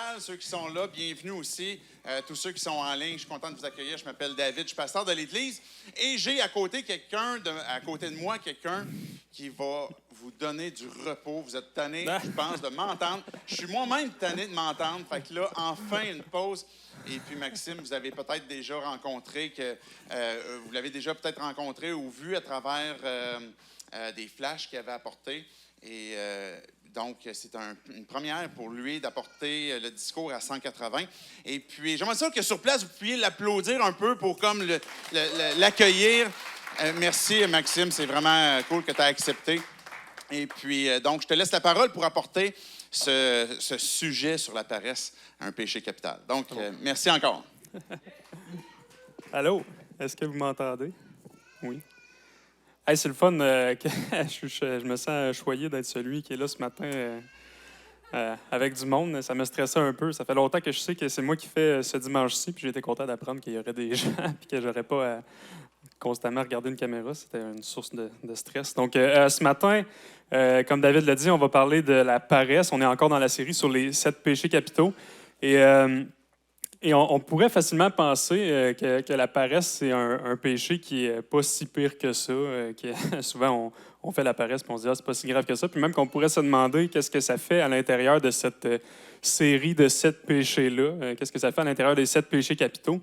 salle, ceux qui sont là, bienvenue aussi. Tous ceux qui sont en ligne, je suis content de vous accueillir. Je m'appelle David, je suis pasteur de l'Église. Et j'ai à côté de moi, quelqu'un qui va vous donner du repos. Vous êtes tanné, je pense, de m'entendre. Je suis moi-même tanné de m'entendre. Fait que là, enfin, une pause. Et puis, Maxime, vous avez peut-être déjà rencontré, vous l'avez déjà peut-être rencontré ou vu à travers des flashs qu'il avait apportés. Et donc, c'est une première pour lui d'apporter le discours à 180. Et puis, j'aimerais ça que sur place, vous puissiez l'applaudir un peu pour comme l'accueillir. Merci, Maxime. C'est vraiment cool que tu as accepté. Et puis, donc, je te laisse la parole pour apporter ce sujet sur la paresse, un péché capital. Donc, merci encore. Allô? Est-ce que vous m'entendez? Oui. Hey, c'est le fun. Je me sens choyé d'être celui qui est là ce matin avec du monde. Ça me stressait un peu. Ça fait longtemps que je sais que c'est moi qui fais ce dimanche-ci, puis j'ai été content d'apprendre qu'il y aurait des gens puis que j'aurais pas à constamment regarder une caméra. C'était une source de stress. Donc, ce matin, comme David l'a dit, on va parler de la paresse. On est encore dans la série sur les 7 péchés capitaux. Et on pourrait facilement penser que la paresse, c'est un péché qui n'est pas si pire que ça. Souvent, on fait la paresse et on se dit « Ah, c'est pas si grave que ça ». Puis même qu'on pourrait se demander qu'est-ce que ça fait à l'intérieur de cette série de 7 péchés-là. Qu'est-ce que ça fait à l'intérieur des 7 péchés capitaux.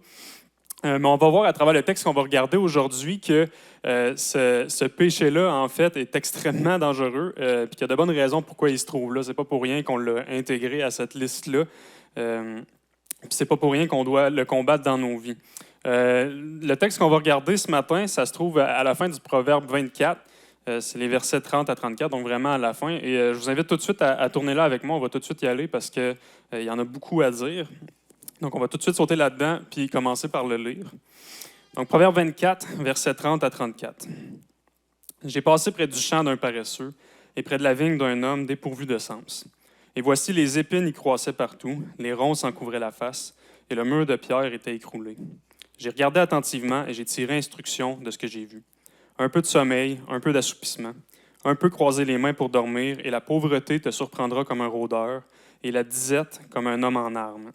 Mais on va voir à travers le texte qu'on va regarder aujourd'hui que ce péché-là, en fait, est extrêmement dangereux puis qu'il y a de bonnes raisons pourquoi il se trouve là. C'est pas pour rien qu'on l'a intégré à cette liste-là. Puis c'est pas pour rien qu'on doit le combattre dans nos vies. Le texte qu'on va regarder ce matin, ça se trouve à la fin du Proverbe 24. C'est les versets 30 à 34, donc vraiment à la fin. Et je vous invite tout de suite à tourner là avec moi. On va tout de suite y aller parce qu'il y en a beaucoup à dire. Donc on va tout de suite sauter là-dedans puis commencer par le lire. Donc Proverbe 24, versets 30 à 34. « J'ai passé près du champ d'un paresseux et près de la vigne d'un homme dépourvu de sens. Et voici, les épines y croissaient partout, les ronces en couvraient la face, et le mur de pierre était écroulé. J'ai regardé attentivement et j'ai tiré instruction de ce que j'ai vu. Un peu de sommeil, un peu d'assoupissement, un peu croiser les mains pour dormir, et la pauvreté te surprendra comme un rôdeur, et la disette comme un homme en armes. »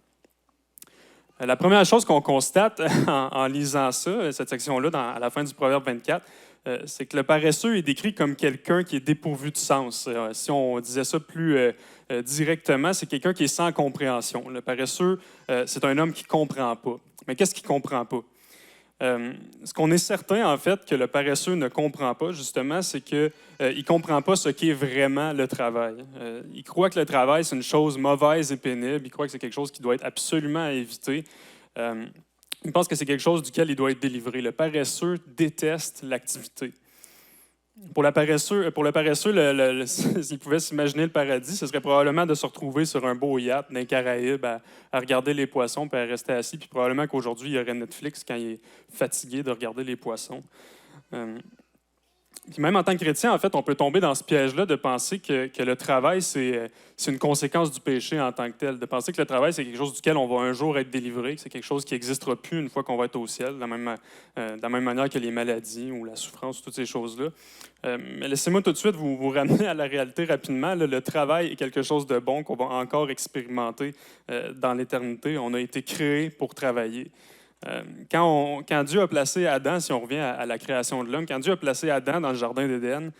La première chose qu'on constate en lisant ça, cette section-là, à la fin du Proverbe 24, c'est que le paresseux est décrit comme quelqu'un qui est dépourvu de sens. Si on disait ça plus directement, c'est quelqu'un qui est sans compréhension. Le paresseux, c'est un homme qui ne comprend pas. Mais qu'est-ce qu'il ne comprend pas? Ce qu'on est certain, en fait, que le paresseux ne comprend pas, justement, c'est qu'il ne comprend pas ce qu'est vraiment le travail. Il croit que le travail, c'est une chose mauvaise et pénible. Il croit que c'est quelque chose qui doit être absolument à éviter. Il pense que c'est quelque chose duquel il doit être délivré. Le paresseux déteste l'activité. Pour le paresseux, s'il pouvait s'imaginer le paradis, ce serait probablement de se retrouver sur un beau yacht dans les Caraïbes à regarder les poissons puis à rester assis. Puis probablement qu'aujourd'hui, il y aurait Netflix quand il est fatigué de regarder les poissons. Puis même en tant que chrétien, en fait, on peut tomber dans ce piège-là de penser que le travail, c'est une conséquence du péché en tant que tel. De penser que le travail, c'est quelque chose duquel on va un jour être délivré, que c'est quelque chose qui n'existera plus une fois qu'on va être au ciel, de la même manière que les maladies ou la souffrance, toutes ces choses-là. Mais laissez-moi tout de suite vous ramener à la réalité rapidement. Là, le travail est quelque chose de bon qu'on va encore expérimenter dans l'éternité. On a été créé pour travailler. Quand Dieu a placé Adam, si on revient à la création de l'homme, quand Dieu a placé Adam dans le jardin d'Éden,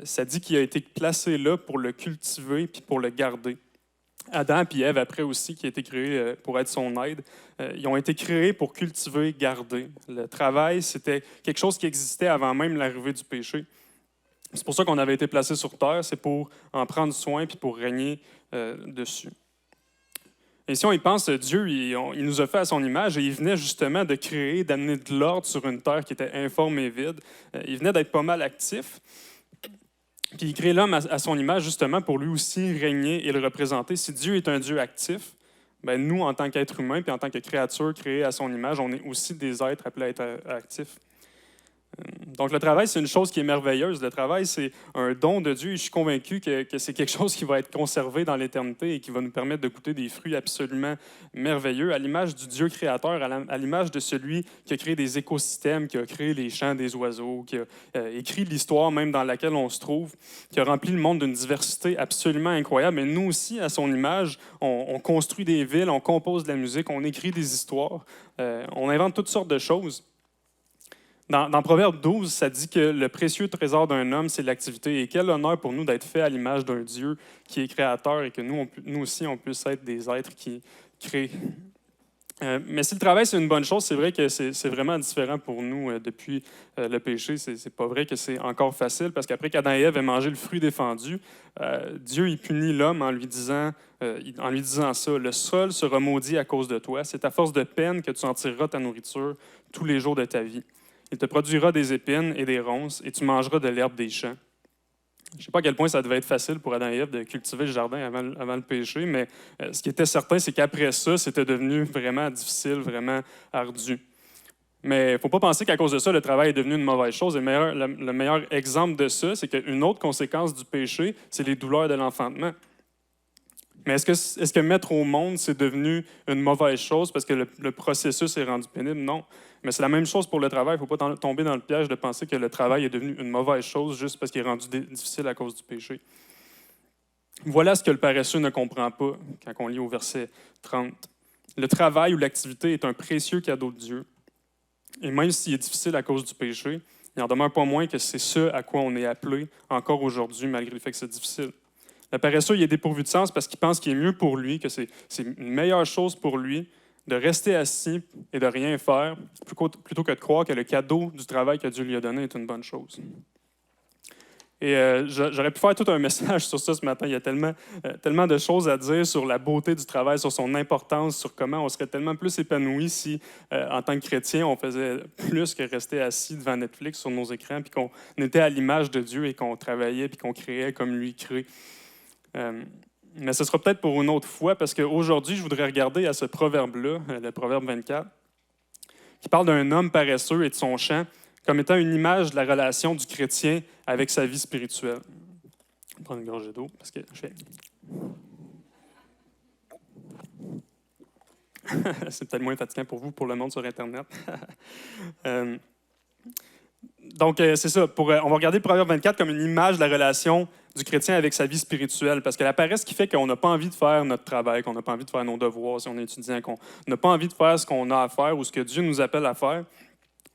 ça dit qu'il a été placé là pour le cultiver puis pour le garder. Adam et Ève, après aussi, qui a été créé pour être son aide, ils ont été créés pour cultiver, garder. Le travail, c'était quelque chose qui existait avant même l'arrivée du péché. C'est pour ça qu'on avait été placé sur terre, c'est pour en prendre soin puis pour régner dessus. Et si on y pense, Dieu, il nous a fait à son image et il venait justement de créer, d'amener de l'ordre sur une terre qui était informe et vide. Il venait d'être pas mal actif. Puis il crée l'homme à son image justement pour lui aussi régner et le représenter. Si Dieu est un Dieu actif, bien nous, en tant qu'êtres humains puis en tant que créatures créées à son image, on est aussi des êtres appelés à être actifs. Donc, le travail, c'est une chose qui est merveilleuse. Le travail, c'est un don de Dieu. Et je suis convaincu que c'est quelque chose qui va être conservé dans l'éternité et qui va nous permettre de goûter des fruits absolument merveilleux, à l'image du Dieu créateur, à l'image de celui qui a créé des écosystèmes, qui a créé les chants des oiseaux, qui a écrit l'histoire même dans laquelle on se trouve, qui a rempli le monde d'une diversité absolument incroyable. Et nous aussi, à son image, on construit des villes, on compose de la musique, on écrit des histoires, on invente toutes sortes de choses. Dans Proverbe 12, ça dit que le précieux trésor d'un homme, c'est l'activité. Et quel honneur pour nous d'être fait à l'image d'un Dieu qui est créateur et que nous aussi, on puisse être des êtres qui créent. Mais si le travail, c'est une bonne chose, c'est vrai que c'est vraiment différent pour nous depuis le péché. C'est pas vrai que c'est encore facile, parce qu'après qu'Adam et Ève aient mangé le fruit défendu, Dieu il punit l'homme en lui disant ça: « Le sol sera maudit à cause de toi. C'est à force de peine que tu en tireras ta nourriture tous les jours de ta vie. Il te produira des épines et des ronces, et tu mangeras de l'herbe des champs. » Je ne sais pas à quel point ça devait être facile pour Adam et Ève de cultiver le jardin avant le péché, mais ce qui était certain, c'est qu'après ça, c'était devenu vraiment difficile, vraiment ardu. Mais il ne faut pas penser qu'à cause de ça, le travail est devenu une mauvaise chose. Le meilleur exemple de ça, c'est qu'une autre conséquence du péché, c'est les douleurs de l'enfantement. Mais est-ce que mettre au monde, c'est devenu une mauvaise chose parce que le processus est rendu pénible? Non. Mais c'est la même chose pour le travail. Il ne faut pas tomber dans le piège de penser que le travail est devenu une mauvaise chose juste parce qu'il est rendu difficile à cause du péché. Voilà ce que le paresseux ne comprend pas quand on lit au verset 30. Le travail ou l'activité est un précieux cadeau de Dieu. Et même s'il est difficile à cause du péché, il n'en demeure pas moins que c'est ce à quoi on est appelé encore aujourd'hui, malgré le fait que c'est difficile. Le paresseux, il est dépourvu de sens parce qu'il pense qu'il est mieux pour lui, que c'est une meilleure chose pour lui de rester assis et de rien faire, plutôt que de croire que le cadeau du travail que Dieu lui a donné est une bonne chose. Et j'aurais pu faire tout un message sur ça ce matin. Il y a tellement de choses à dire sur la beauté du travail, sur son importance, sur comment on serait tellement plus épanoui si, en tant que chrétien, on faisait plus que rester assis devant Netflix sur nos écrans, puis qu'on était à l'image de Dieu et qu'on travaillait, puis qu'on créait comme lui crée. Mais ce sera peut-être pour une autre fois, parce qu'aujourd'hui, je voudrais regarder à ce proverbe-là, le proverbe 24, qui parle d'un homme paresseux et de son champ, comme étant une image de la relation du chrétien avec sa vie spirituelle. Je vais prendre une gorgée d'eau, parce que je fais... C'est peut-être moins fatigant pour vous, pour le monde sur Internet. Donc, c'est ça. On va regarder le Proverbe 24 comme une image de la relation du chrétien avec sa vie spirituelle. Parce que la paresse qui fait qu'on n'a pas envie de faire notre travail, qu'on n'a pas envie de faire nos devoirs si on est étudiant, qu'on n'a pas envie de faire ce qu'on a à faire ou ce que Dieu nous appelle à faire,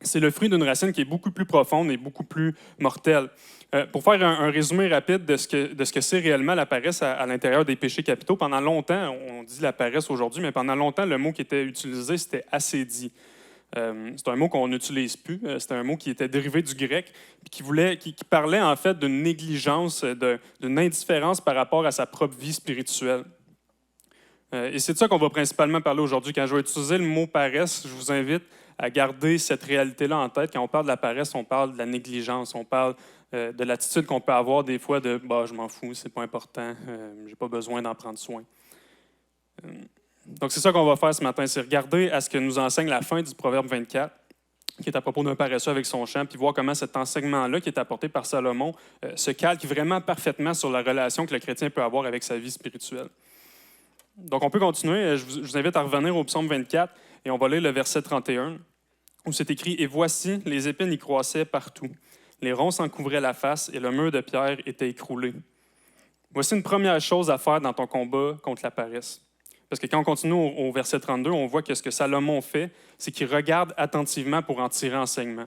c'est le fruit d'une racine qui est beaucoup plus profonde et beaucoup plus mortelle. Pour faire un résumé rapide de ce que c'est réellement la paresse à l'intérieur des péchés capitaux, pendant longtemps, on dit la paresse aujourd'hui, mais pendant longtemps, le mot qui était utilisé, c'était assédie. C'est un mot qu'on n'utilise plus. C'était un mot qui était dérivé du grec, qui parlait en fait d'une négligence, d'une indifférence par rapport à sa propre vie spirituelle. Et c'est de ça qu'on va principalement parler aujourd'hui. Quand je vais utiliser le mot paresse, je vous invite à garder cette réalité-là en tête. Quand on parle de la paresse, on parle de la négligence, on parle de l'attitude qu'on peut avoir des fois de « je m'en fous, c'est pas important, j'ai pas besoin d'en prendre soin ». Donc, c'est ça qu'on va faire ce matin, c'est regarder à ce que nous enseigne la fin du Proverbe 24, qui est à propos d'un paresseux avec son champ, puis voir comment cet enseignement-là, qui est apporté par Salomon, se calque vraiment parfaitement sur la relation que le chrétien peut avoir avec sa vie spirituelle. Donc, on peut continuer. Je vous invite à revenir au psaume 24, et on va lire le verset 31, où c'est écrit « Et voici, les épines y croissaient partout. Les ronces en couvraient la face, et le mur de pierre était écroulé. » Voici une première chose à faire dans ton combat contre la paresse. Parce que quand on continue au verset 32, on voit que ce que Salomon fait, c'est qu'il regarde attentivement pour en tirer enseignement.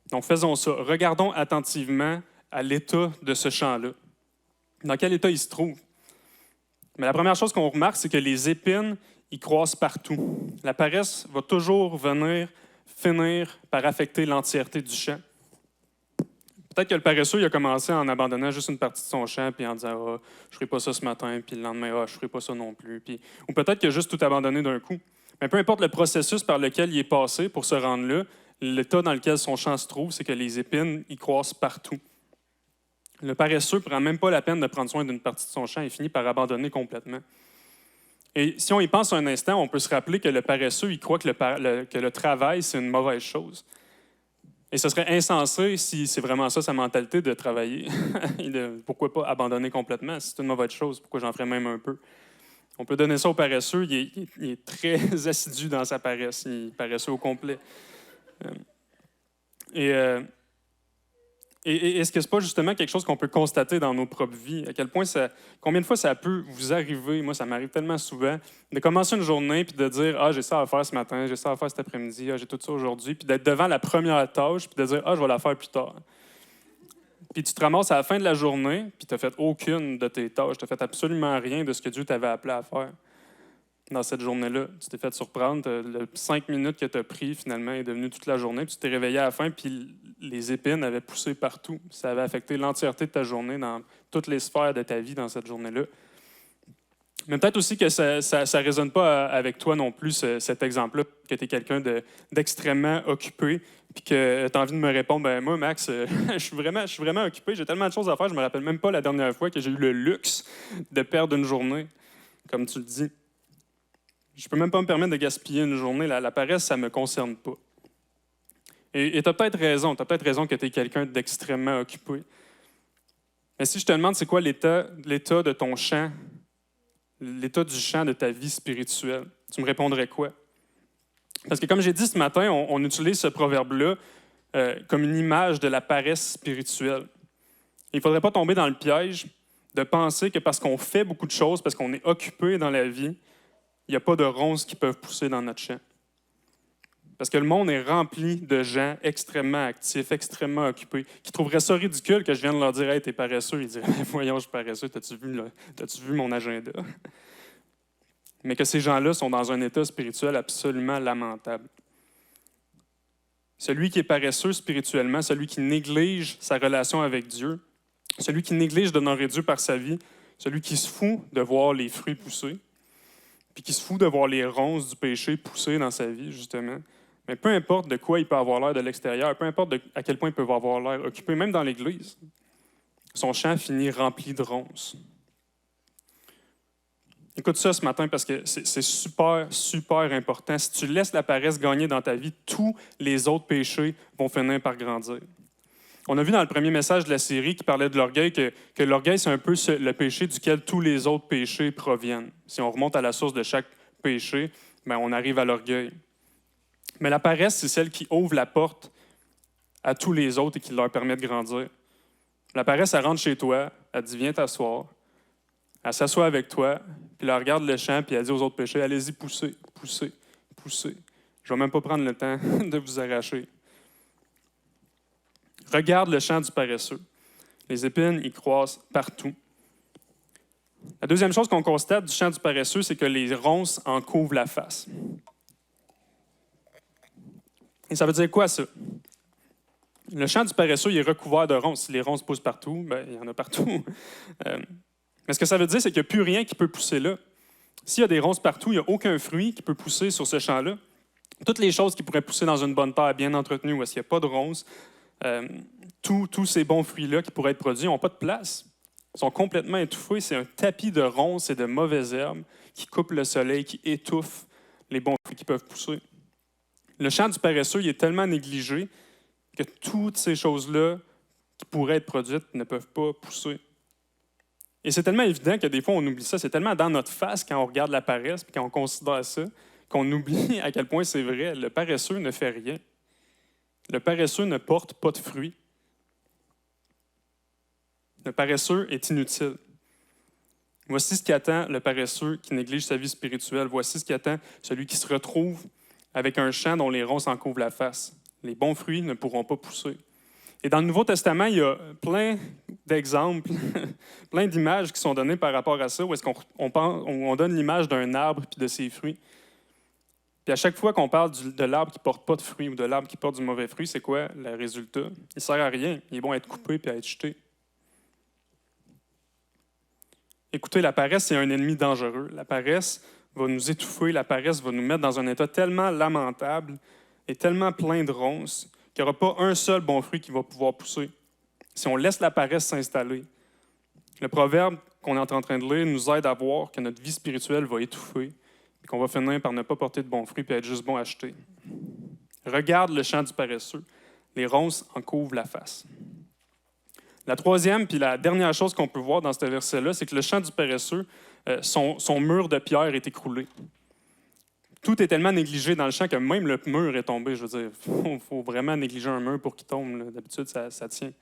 Donc, faisons ça. Regardons attentivement à l'état de ce champ-là. Dans quel état il se trouve? Mais la première chose qu'on remarque, c'est que les épines, ils croissent partout. La paresse va toujours finir par affecter l'entièreté du champ. Peut-être que le paresseux, il a commencé en abandonnant juste une partie de son champ, puis en disant « je ne ferai pas ça ce matin », puis le lendemain « je ne ferai pas ça non plus ». Ou peut-être qu'il a juste tout abandonné d'un coup. Mais peu importe le processus par lequel il est passé pour se rendre là, l'état dans lequel son champ se trouve, c'est que les épines, ils croissent partout. Le paresseux ne prend même pas la peine de prendre soin d'une partie de son champ et finit par abandonner complètement. Et si on y pense un instant, on peut se rappeler que le paresseux, il croit que le travail, c'est une mauvaise chose. Et ce serait insensé, si c'est vraiment ça sa mentalité, de travailler. Pourquoi pas abandonner complètement? Si c'est une mauvaise chose, pourquoi j'en ferais même un peu? On peut donner ça au paresseux. Il est très assidu dans sa paresse. Il est paresseux au complet. Et est-ce que ce n'est pas justement quelque chose qu'on peut constater dans nos propres vies? À quel point combien de fois ça peut vous arriver, moi ça m'arrive tellement souvent, de commencer une journée puis de dire « Ah, j'ai ça à faire ce matin, j'ai ça à faire cet après-midi, ah, j'ai tout ça aujourd'hui », puis d'être devant la première tâche puis de dire « Ah, je vais la faire plus tard ». Puis tu te ramasses à la fin de la journée puis tu n'as fait aucune de tes tâches, tu n'as fait absolument rien de ce que Dieu t'avait appelé à faire dans cette journée-là. Tu t'es fait surprendre, le 5 minutes que tu as pris, finalement, est devenu toute la journée, puis tu t'es réveillé à la fin, puis les épines avaient poussé partout. Ça avait affecté l'entièreté de ta journée dans toutes les sphères de ta vie dans cette journée-là. Mais peut-être aussi que ça ne résonne pas avec toi non plus, cet exemple-là, que tu es quelqu'un d'extrêmement occupé, puis que tu as envie de me répondre, ben moi, Max, je suis vraiment occupé, j'ai tellement de choses à faire, je me rappelle même pas la dernière fois que j'ai eu le luxe de perdre une journée, comme tu le dis. Je ne peux même pas me permettre de gaspiller une journée. La paresse, ça ne me concerne pas. Et tu as peut-être raison. Tu as peut-être raison que tu es quelqu'un d'extrêmement occupé. Mais si je te demande c'est quoi l'état de ton champ, l'état du champ de ta vie spirituelle, tu me répondrais quoi? Parce que comme j'ai dit ce matin, on utilise ce proverbe-là comme une image de la paresse spirituelle. Il ne faudrait pas tomber dans le piège de penser que parce qu'on fait beaucoup de choses, parce qu'on est occupé dans la vie, il n'y a pas de ronces qui peuvent pousser dans notre champ. Parce que le monde est rempli de gens extrêmement actifs, extrêmement occupés, qui trouveraient ça ridicule que je vienne leur dire « Hey, t'es paresseux ». Ils diraient « Voyons, je suis paresseux, t'as-tu vu mon agenda? » Mais que ces gens-là sont dans un état spirituel absolument lamentable. Celui qui est paresseux spirituellement, celui qui néglige sa relation avec Dieu, celui qui néglige d'honorer Dieu par sa vie, celui qui se fout de voir les fruits pousser, puis qui se fout de voir les ronces du péché pousser dans sa vie, justement. Mais peu importe de quoi il peut avoir l'air de l'extérieur, peu importe à quel point il peut avoir l'air occupé, même dans l'Église, son champ finit rempli de ronces. Écoute ça ce matin parce que c'est super, super important. Si tu laisses la paresse gagner dans ta vie, tous les autres péchés vont finir par grandir. On a vu dans le premier message de la série qui parlait de l'orgueil que l'orgueil, c'est un peu le péché duquel tous les autres péchés proviennent. Si on remonte à la source de chaque péché, bien, on arrive à l'orgueil. Mais la paresse, c'est celle qui ouvre la porte à tous les autres et qui leur permet de grandir. La paresse, elle rentre chez toi, elle dit « Viens t'asseoir ». Elle s'assoit avec toi, puis elle regarde le champ, puis elle dit aux autres péchés « Allez-y, poussez, poussez, poussez. Je ne vais même pas prendre le temps de vous arracher. » Regarde le champ du paresseux. Les épines, ils croissent partout. La deuxième chose qu'on constate du champ du paresseux, c'est que les ronces en couvrent la face. Et ça veut dire quoi, ça? Le champ du paresseux, il est recouvert de ronces. Si les ronces poussent partout, bien, il y en a partout. Mais ce que ça veut dire, c'est qu'il n'y a plus rien qui peut pousser là. S'il y a des ronces partout, il n'y a aucun fruit qui peut pousser sur ce champ-là. Toutes les choses qui pourraient pousser dans une bonne terre bien entretenue, où il n'y a pas de ronces, tous ces bons fruits-là qui pourraient être produits n'ont pas de place. Ils sont complètement étouffés. C'est un tapis de ronces et de mauvaises herbes qui coupent le soleil, qui étouffent les bons fruits qui peuvent pousser. Le champ du paresseux, il est tellement négligé que toutes ces choses-là qui pourraient être produites ne peuvent pas pousser. Et c'est tellement évident que des fois, on oublie ça. C'est tellement dans notre face quand on regarde la paresse et quand on considère ça qu'on oublie à quel point c'est vrai. Le paresseux ne fait rien. Le paresseux ne porte pas de fruits. Le paresseux est inutile. Voici ce qui attend le paresseux qui néglige sa vie spirituelle. Voici ce qui attend celui qui se retrouve avec un champ dont les ronces en couvrent la face. Les bons fruits ne pourront pas pousser. Et dans le Nouveau Testament, il y a plein d'exemples, plein d'images qui sont données par rapport à ça, où est-ce qu'on donne l'image d'un arbre et de ses fruits. Puis à chaque fois qu'on parle de l'arbre qui ne porte pas de fruits ou de l'arbre qui porte du mauvais fruit, c'est quoi le résultat? Il ne sert à rien. Il est bon à être coupé et à être jeté. Écoutez, la paresse, c'est un ennemi dangereux. La paresse va nous étouffer, la paresse va nous mettre dans un état tellement lamentable et tellement plein de ronces qu'il n'y aura pas un seul bon fruit qui va pouvoir pousser si on laisse la paresse s'installer. Le proverbe qu'on est en train de lire nous aide à voir que notre vie spirituelle va étouffer et qu'on va finir par ne pas porter de bons fruits et être juste bon à acheter. Regarde le champ du paresseux. Les ronces en couvrent la face. La troisième, puis la dernière chose qu'on peut voir dans ce verset-là, c'est que le champ du paresseux, son mur de pierre est écroulé. Tout est tellement négligé dans le champ que même le mur est tombé. Je veux dire, il faut vraiment négliger un mur pour qu'il tombe, là. D'habitude, ça tient.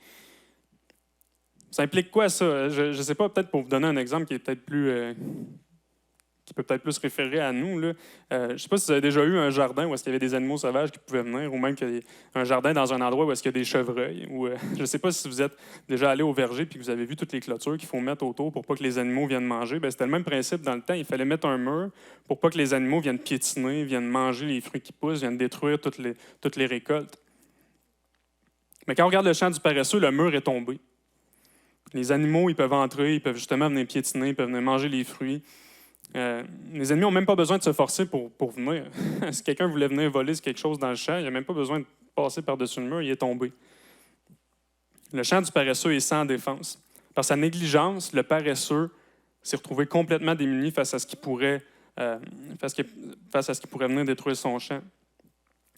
Ça implique quoi, ça? Je ne sais pas, peut-être pour vous donner un exemple qui est peut-être plus... qui peut peut-être plus se référer à nous, là. Je ne sais pas si vous avez déjà eu un jardin où est-ce qu'il y avait des animaux sauvages qui pouvaient venir, ou même un jardin dans un endroit où est-ce qu'il y a des chevreuils. Ou, je ne sais pas si vous êtes déjà allé au verger et que vous avez vu toutes les clôtures qu'il faut mettre autour pour pas que les animaux viennent manger. Bien, c'était le même principe dans le temps. Il fallait mettre un mur pour pas que les animaux viennent piétiner, viennent manger les fruits qui poussent, viennent détruire toutes les récoltes. Mais quand on regarde le champ du paresseux, le mur est tombé. Les animaux, ils peuvent entrer, ils peuvent justement venir piétiner, ils peuvent venir manger les fruits. Les ennemis n'ont même pas besoin de se forcer pour venir. Si quelqu'un voulait venir voler quelque chose dans le champ, il n'a même pas besoin de passer par-dessus le mur, il est tombé. Le champ du paresseux est sans défense. Par sa négligence, le paresseux s'est retrouvé complètement démuni face à ce qui pourrait venir détruire son champ.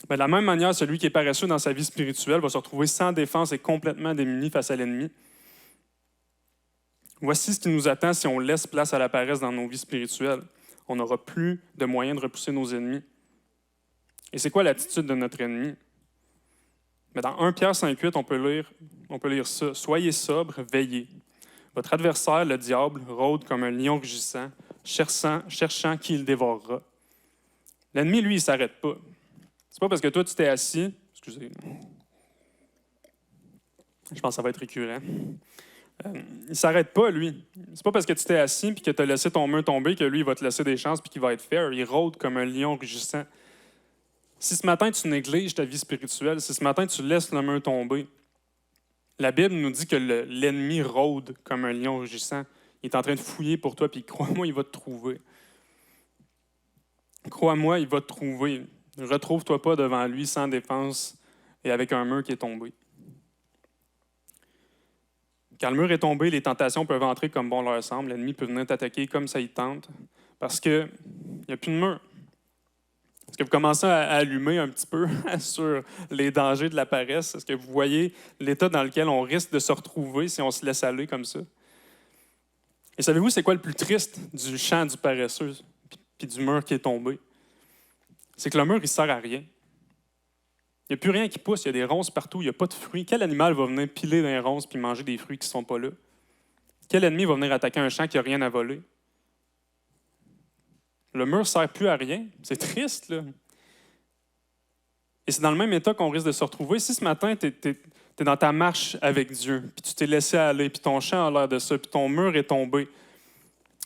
Mais de la même manière, celui qui est paresseux dans sa vie spirituelle va se retrouver sans défense et complètement démuni face à l'ennemi. Voici ce qui nous attend si on laisse place à la paresse dans nos vies spirituelles. On n'aura plus de moyens de repousser nos ennemis. Et c'est quoi l'attitude de notre ennemi? Mais dans 1 Pierre 5,8, on peut lire ça. « Soyez sobres, veillez. Votre adversaire, le diable, rôde comme un lion rugissant, cherchant qui le dévorera. » L'ennemi, lui, il ne s'arrête pas. C'est pas parce que toi, tu t'es assis... Excusez. Je pense que ça va être récurrent. Il ne s'arrête pas, lui. C'est pas parce que tu t'es assis et que tu as laissé ton mur tomber que lui, il va te laisser des chances et qu'il va être fair. Il rôde comme un lion rugissant. Si ce matin, tu négliges ta vie spirituelle, si ce matin, tu laisses le mur tomber, la Bible nous dit que l'ennemi rôde comme un lion rugissant. Il est en train de fouiller pour toi, puis crois-moi, il va te trouver. Crois-moi, il va te trouver. Ne retrouve-toi pas devant lui sans défense et avec un mur qui est tombé. Quand le mur est tombé, les tentations peuvent entrer comme bon leur semble. L'ennemi peut venir t'attaquer comme ça il tente, parce qu'il n'y a plus de mur. Est-ce que vous commencez à allumer un petit peu sur les dangers de la paresse? Est-ce que vous voyez l'état dans lequel on risque de se retrouver si on se laisse aller comme ça? Et savez-vous, c'est quoi le plus triste du champ du paresseux puis du mur qui est tombé? C'est que le mur, il ne sert à rien. Il n'y a plus rien qui pousse, il y a des ronces partout, il n'y a pas de fruits. Quel animal va venir piler dans les ronces puis manger des fruits qui ne sont pas là? Quel ennemi va venir attaquer un champ qui n'a rien à voler? Le mur ne sert plus à rien. C'est triste, là. Et c'est dans le même état qu'on risque de se retrouver. Si ce matin, tu es dans ta marche avec Dieu, puis tu t'es laissé aller, puis ton champ a l'air de ça, puis ton mur est tombé,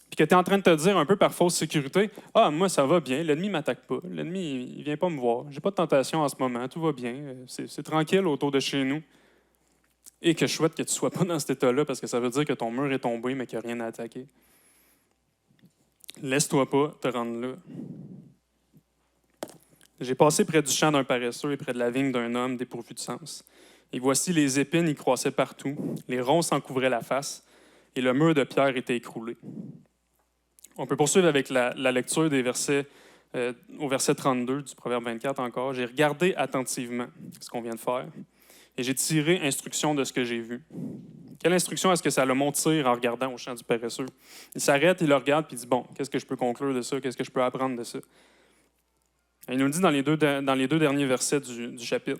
puis que tu es en train de te dire un peu par fausse sécurité, « Ah, moi, ça va bien, l'ennemi ne m'attaque pas, l'ennemi, il ne vient pas me voir, j'ai pas de tentation en ce moment, tout va bien, c'est tranquille autour de chez nous. » Et que je souhaite que tu ne sois pas dans cet état-là, parce que ça veut dire que ton mur est tombé, mais qu'il n'y a rien à attaquer. Laisse-toi pas te rendre là. J'ai passé près du champ d'un paresseux et près de la vigne d'un homme dépourvu de sens. Et voici, les épines y croissaient partout, les ronces en couvraient la face, et le mur de pierre était écroulé. On peut poursuivre avec la lecture des versets, au verset 32 du Proverbe 24 encore. « J'ai regardé attentivement ce qu'on vient de faire, et j'ai tiré instruction de ce que j'ai vu. » Quelle instruction est-ce que Salomon tire en regardant au champ du paresseux? Il s'arrête, il le regarde, puis il dit, « Bon, qu'est-ce que je peux conclure de ça? Qu'est-ce que je peux apprendre de ça? » Il nous le dit dans les deux derniers versets du chapitre.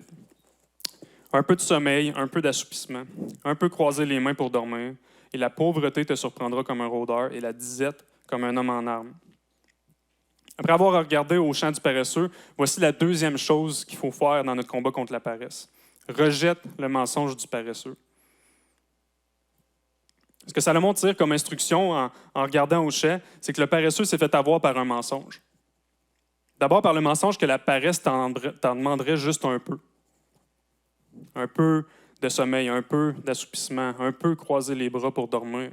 « Un peu de sommeil, un peu d'assoupissement, un peu croiser les mains pour dormir, et la pauvreté te surprendra comme un rôdeur, et la disette comme un homme en armes. » Après avoir regardé au champ du paresseux, voici la deuxième chose qu'il faut faire dans notre combat contre la paresse. Rejette le mensonge du paresseux. Ce que Salomon tire comme instruction en regardant au champ, c'est que le paresseux s'est fait avoir par un mensonge. D'abord par le mensonge que la paresse t'en demanderait juste un peu. Un peu de sommeil, un peu d'assoupissement, un peu croiser les bras pour dormir.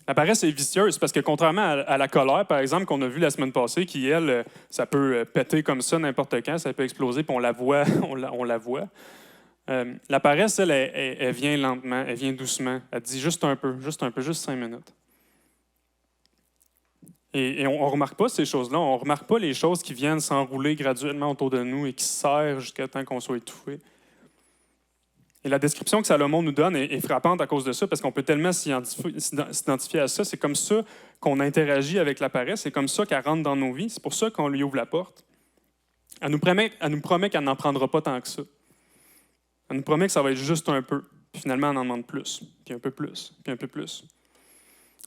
La paresse est vicieuse parce que contrairement à la colère, par exemple, qu'on a vu la semaine passée, qui, elle, ça peut péter comme ça n'importe quand, ça peut exploser, puis on la voit, on la voit. La paresse, elle vient lentement, elle vient doucement. Elle dit juste un peu, juste 5 minutes. Et on ne remarque pas ces choses-là. On ne remarque pas les choses qui viennent s'enrouler graduellement autour de nous et qui serrent jusqu'à temps qu'on soit étouffé. Et la description que Salomon nous donne est frappante à cause de ça, parce qu'on peut tellement s'identifier à ça. C'est comme ça qu'on interagit avec la paresse, c'est comme ça qu'elle rentre dans nos vies. C'est pour ça qu'on lui ouvre la porte. Elle nous promet qu'elle n'en prendra pas tant que ça. Elle nous promet que ça va être juste un peu. Puis finalement, elle en demande plus, puis un peu plus, puis un peu plus.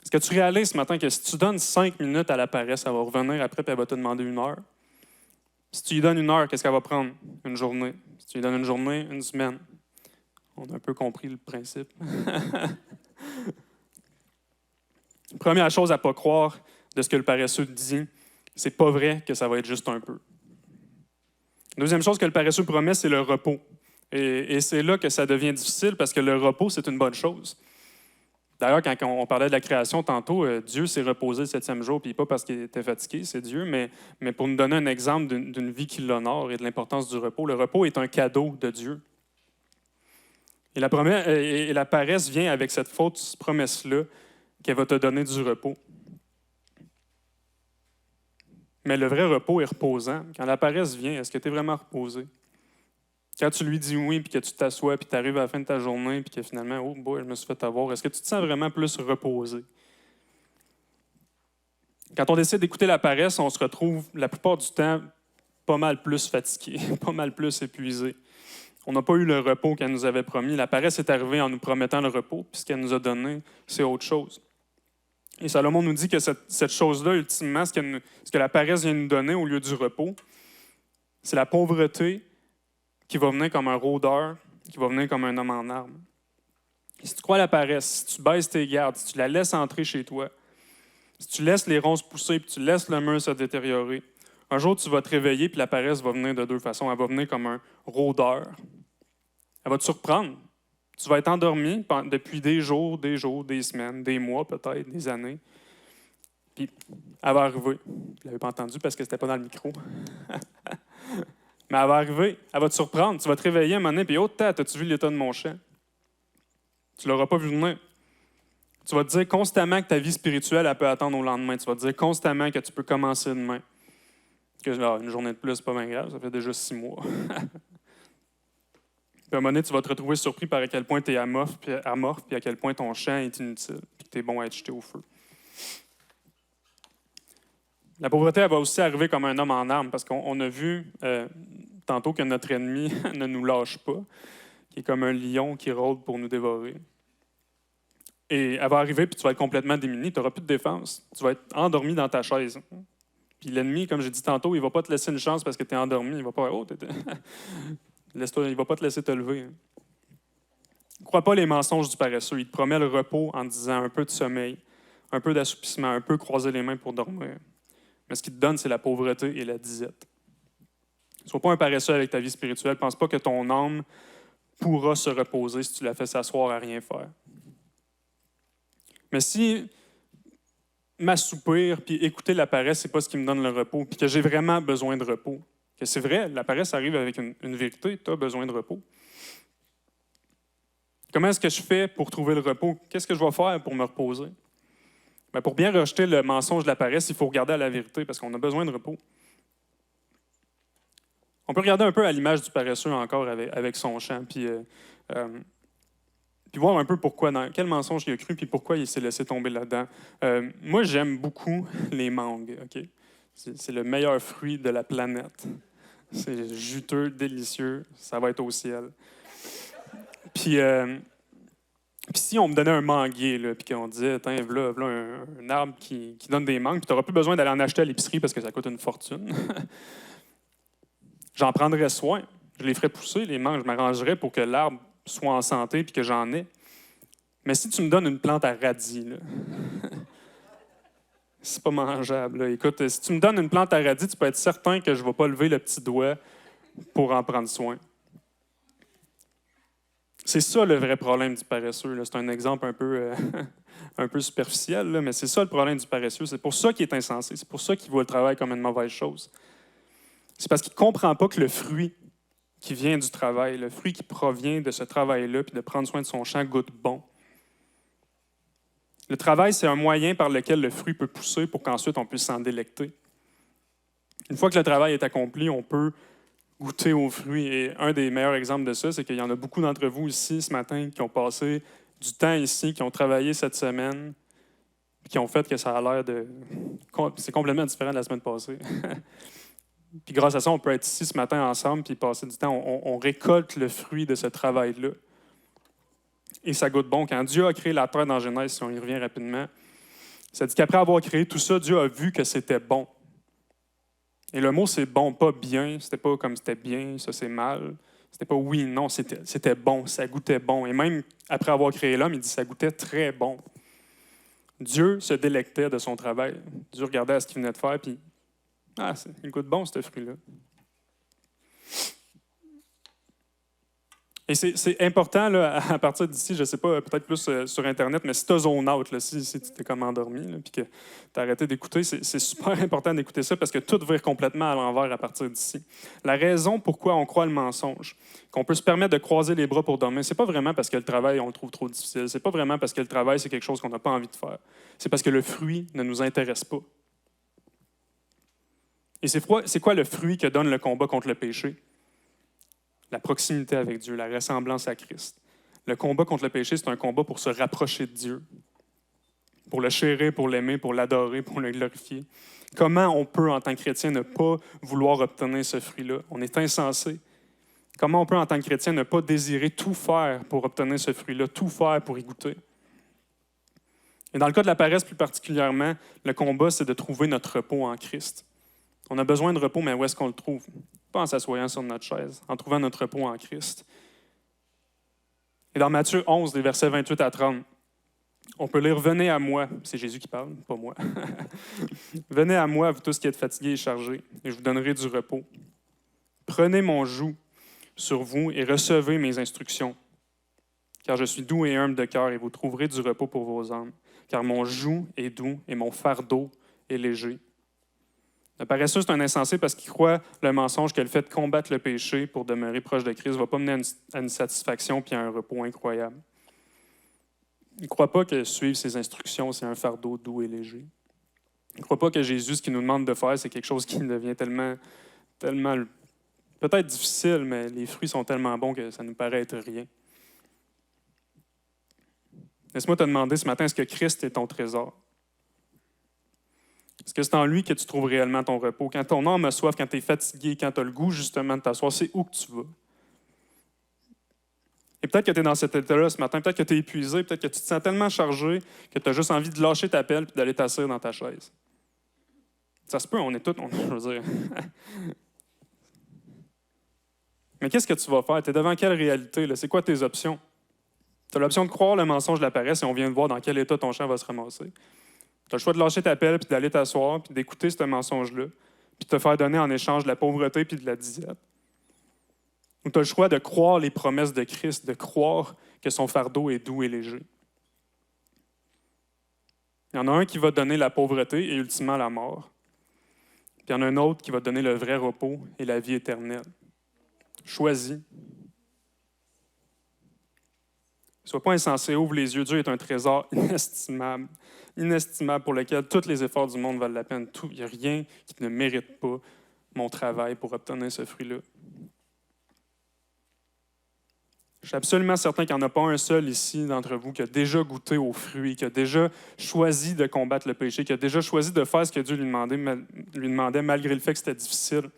Est-ce que tu réalises ce matin que si tu donnes 5 minutes à la paresse, elle va revenir après et elle va te demander 1 heure? Si tu lui donnes 1 heure, qu'est-ce qu'elle va prendre? Une journée. Si tu lui donnes une journée, une semaine. On a un peu compris le principe. Première chose à ne pas croire de ce que le paresseux dit, c'est pas vrai que ça va être juste un peu. Deuxième chose que le paresseux promet, c'est le repos. Et c'est là que ça devient difficile parce que le repos, c'est une bonne chose. D'ailleurs, quand on parlait de la création tantôt, Dieu s'est reposé le 7e jour, puis pas parce qu'il était fatigué, c'est Dieu, mais pour nous donner un exemple d'une vie qui l'honore et de l'importance du repos. Le repos est un cadeau de Dieu. Et la paresse vient avec cette fausse promesse-là qu'elle va te donner du repos. Mais le vrai repos est reposant. Quand la paresse vient, est-ce que tu es vraiment reposé? Quand tu lui dis oui, puis que tu t'assois, puis tu arrives à la fin de ta journée, puis que finalement, oh boy, je me suis fait avoir, est-ce que tu te sens vraiment plus reposé? Quand on décide d'écouter la paresse, on se retrouve la plupart du temps pas mal plus fatigué, pas mal plus épuisé. On n'a pas eu le repos qu'elle nous avait promis. La paresse est arrivée en nous promettant le repos, puis ce qu'elle nous a donné, c'est autre chose. Et Salomon nous dit que cette chose-là, ultimement, ce que la paresse vient nous donner au lieu du repos, c'est la pauvreté qui va venir comme un rôdeur, qui va venir comme un homme en armes. Et si tu crois à la paresse, si tu baisses tes gardes, si tu la laisses entrer chez toi, si tu laisses les ronces pousser, puis tu laisses le mur se détériorer, un jour tu vas te réveiller, puis la paresse va venir de 2 façons. Elle va venir comme un rôdeur. Elle va te surprendre. Tu vas être endormi depuis des jours, des semaines, des mois peut-être, des années. Puis elle va arriver. Vous ne l'avez pas entendu parce que ce n'était pas dans le micro. Mais elle va arriver. Elle va te surprendre. Tu vas te réveiller un moment donné, puis oh, t'as-tu vu l'état de mon champ? Tu ne l'auras pas vu venir. Tu vas te dire constamment que ta vie spirituelle, elle peut attendre au lendemain. Tu vas te dire constamment que tu peux commencer demain. Que une journée de plus, c'est pas bien grave, ça fait déjà 6 mois. Puis à un moment donné, tu vas te retrouver surpris par à quel point tu es amorphe, puis à quel point ton champ est inutile, puis que tu es bon à être jeté au feu. La pauvreté, elle va aussi arriver comme un homme en armes, parce qu'on a vu tantôt que notre ennemi ne nous lâche pas, qui est comme un lion qui rôde pour nous dévorer. Et elle va arriver, puis tu vas être complètement démuni, tu n'auras plus de défense. Tu vas être endormi dans ta chaise. Puis l'ennemi, comme j'ai dit tantôt, il ne va pas te laisser une chance parce que tu es endormi. Il va pas il ne va pas te laisser te lever. Ne crois pas les mensonges du paresseux. Il te promet le repos en te disant un peu de sommeil, un peu d'assoupissement, un peu croiser les mains pour dormir. Mais ce qu'il te donne, c'est la pauvreté et la disette. Ne sois pas un paresseux avec ta vie spirituelle. Pense pas que ton âme pourra se reposer si tu la fais s'asseoir à rien faire. Mais si m'assoupir puis écouter la paresse, c'est pas ce qui me donne le repos, puis que j'ai vraiment besoin de repos, que c'est vrai, la paresse arrive avec une vérité, tu as besoin de repos. Comment est-ce que je fais pour trouver le repos? Qu'est-ce que je vais faire pour me reposer? Bien, pour bien rejeter le mensonge de la paresse, il faut regarder à la vérité, parce qu'on a besoin de repos. On peut regarder un peu à l'image du paresseux encore avec son chant, puis voir un peu pourquoi, dans quel mensonge il a cru, puis pourquoi il s'est laissé tomber là-dedans. Moi, j'aime beaucoup les mangues. Okay? C'est le meilleur fruit de la planète. C'est juteux, délicieux, ça va être au ciel. Puis si on me donnait un manguier, puis qu'on disait, tiens, voilà un arbre qui donne des mangues, puis tu n'auras plus besoin d'aller en acheter à l'épicerie parce que ça coûte une fortune. J'en prendrais soin. Je les ferais pousser, les mangues. Je m'arrangerais pour que l'arbre soit en santé et que j'en ai. Mais si tu me donnes une plante à radis, là, c'est pas mangeable. Là. Écoute, si tu me donnes une plante à radis, tu peux être certain que je ne vais pas lever le petit doigt pour en prendre soin. C'est ça le vrai problème du paresseux. Là. C'est un exemple un peu superficiel, là, mais c'est ça le problème du paresseux. C'est pour ça qu'il est insensé. C'est pour ça qu'il voit le travail comme une mauvaise chose. C'est parce qu'il ne comprend pas que le fruit qui vient du travail, le fruit qui provient de ce travail-là, puis de prendre soin de son champ, goûte bon. Le travail, c'est un moyen par lequel le fruit peut pousser pour qu'ensuite on puisse s'en délecter. Une fois que le travail est accompli, on peut goûter aux fruits. Et un des meilleurs exemples de ça, c'est qu'il y en a beaucoup d'entre vous ici ce matin qui ont passé du temps ici, qui ont travaillé cette semaine, qui ont fait que ça a l'air de... C'est complètement différent de la semaine passée. Puis grâce à ça, on peut être ici ce matin ensemble puis passer du temps. On récolte le fruit de ce travail-là. Et ça goûte bon. Quand Dieu a créé la terre dans Genèse, si on y revient rapidement, ça dit qu'après avoir créé tout ça, Dieu a vu que c'était bon. Et le mot, c'est bon, pas bien. C'était pas comme c'était bien, ça c'est mal. C'était pas oui, non, c'était bon, ça goûtait bon. Et même après avoir créé l'homme, il dit que ça goûtait très bon. Dieu se délectait de son travail. Dieu regardait à ce qu'il venait de faire, puis il goûte bon, ce fruit-là. Et c'est important, là, à partir d'ici, je ne sais pas, peut-être plus sur Internet, mais si tu as zone out, là, si tu t'es comme endormi, puis que tu as arrêté d'écouter, c'est super important d'écouter ça parce que tout vire complètement à l'envers à partir d'ici. La raison pourquoi on croit le mensonge, qu'on peut se permettre de croiser les bras pour dormir, c'est pas vraiment parce que le travail, on le trouve trop difficile. C'est pas vraiment parce que le travail, c'est quelque chose qu'on n'a pas envie de faire. C'est parce que le fruit ne nous intéresse pas. Et c'est quoi le fruit que donne le combat contre le péché? La proximité avec Dieu, la ressemblance à Christ. Le combat contre le péché, c'est un combat pour se rapprocher de Dieu, pour le chérir, pour l'aimer, pour l'adorer, pour le glorifier. Comment on peut, en tant que chrétien, ne pas vouloir obtenir ce fruit-là? On est insensé. Comment on peut, en tant que chrétien, ne pas désirer tout faire pour obtenir ce fruit-là, tout faire pour y goûter? Et dans le cas de la paresse plus particulièrement, le combat, c'est de trouver notre repos en Christ. On a besoin de repos, mais où est-ce qu'on le trouve? Pas en s'assoyant sur notre chaise, en trouvant notre repos en Christ. Et dans Matthieu 11, les versets 28 à 30, on peut lire « Venez à moi », c'est Jésus qui parle, pas moi. « Venez à moi, vous tous qui êtes fatigués et chargés, et je vous donnerai du repos. Prenez mon joug sur vous et recevez mes instructions, car je suis doux et humble de cœur, et vous trouverez du repos pour vos âmes, car mon joug est doux et mon fardeau est léger. » Le paresseux, c'est un insensé parce qu'il croit le mensonge que le fait de combattre le péché pour demeurer proche de Christ ne va pas mener à une satisfaction et à un repos incroyable. Il ne croit pas que suivre ses instructions, c'est un fardeau doux et léger. Il ne croit pas que Jésus, ce qu'il nous demande de faire, c'est quelque chose qui devient tellement peut-être difficile, mais les fruits sont tellement bons que ça nous paraît être rien. Laisse-moi te demander ce matin, est-ce que Christ est ton trésor? Est-ce que c'est en lui que tu trouves réellement ton repos? Quand ton âme a soif, quand tu es fatigué, quand tu as le goût justement de t'asseoir, c'est où que tu vas? Et peut-être que tu es dans cet état-là ce matin, peut-être que tu es épuisé, peut-être que tu te sens tellement chargé que tu as juste envie de lâcher ta pelle et d'aller t'asseoir dans ta chaise. Ça se peut, on est tous, je veux dire. Mais qu'est-ce que tu vas faire? Tu es devant quelle réalité? Là? C'est quoi tes options? Tu as l'option de croire le mensonge de la paresse et on vient de voir dans quel état ton champ va se ramasser. Tu as le choix de lâcher ta pelle, puis d'aller t'asseoir, puis d'écouter ce mensonge-là, puis de te faire donner en échange de la pauvreté puis de la disette. Ou tu as le choix de croire les promesses de Christ, de croire que son fardeau est doux et léger. Il y en a un qui va donner la pauvreté et ultimement la mort. Puis il y en a un autre qui va donner le vrai repos et la vie éternelle. Choisis. Sois pas insensé, ouvre les yeux. Dieu est un trésor inestimable pour lequel tous les efforts du monde valent la peine. Il n'y a rien qui ne mérite pas mon travail pour obtenir ce fruit-là. Je suis absolument certain qu'il n'y en a pas un seul ici d'entre vous qui a déjà goûté aux fruits, qui a déjà choisi de combattre le péché, qui a déjà choisi de faire ce que Dieu lui demandait malgré le fait que c'était difficile,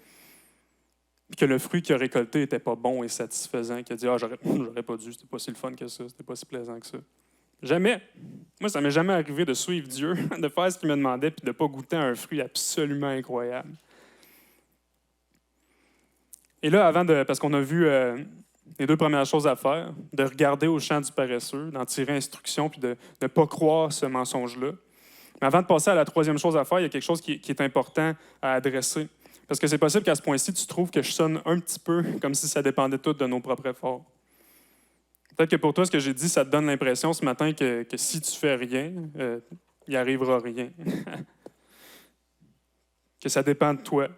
puis que le fruit qu'il a récolté n'était pas bon et satisfaisant, qu'il a dit « Ah, j'aurais pas dû, c'était pas si le fun que ça, c'était pas si plaisant que ça. » Jamais. Moi, ça ne m'est jamais arrivé de suivre Dieu, de faire ce qu'il me demandait, puis de ne pas goûter à un fruit absolument incroyable. Et là, parce qu'on a vu les deux premières choses à faire, de regarder au champ du paresseux, d'en tirer instruction, puis de ne pas croire ce mensonge-là. Mais avant de passer à la troisième chose à faire, il y a quelque chose qui est important à adresser. Parce que c'est possible qu'à ce point-ci, tu trouves que je sonne un petit peu comme si ça dépendait tout de nos propres efforts. Peut-être que pour toi, ce que j'ai dit, ça te donne l'impression ce matin que si tu fais rien, il n'y arrivera rien. Que ça dépend de toi.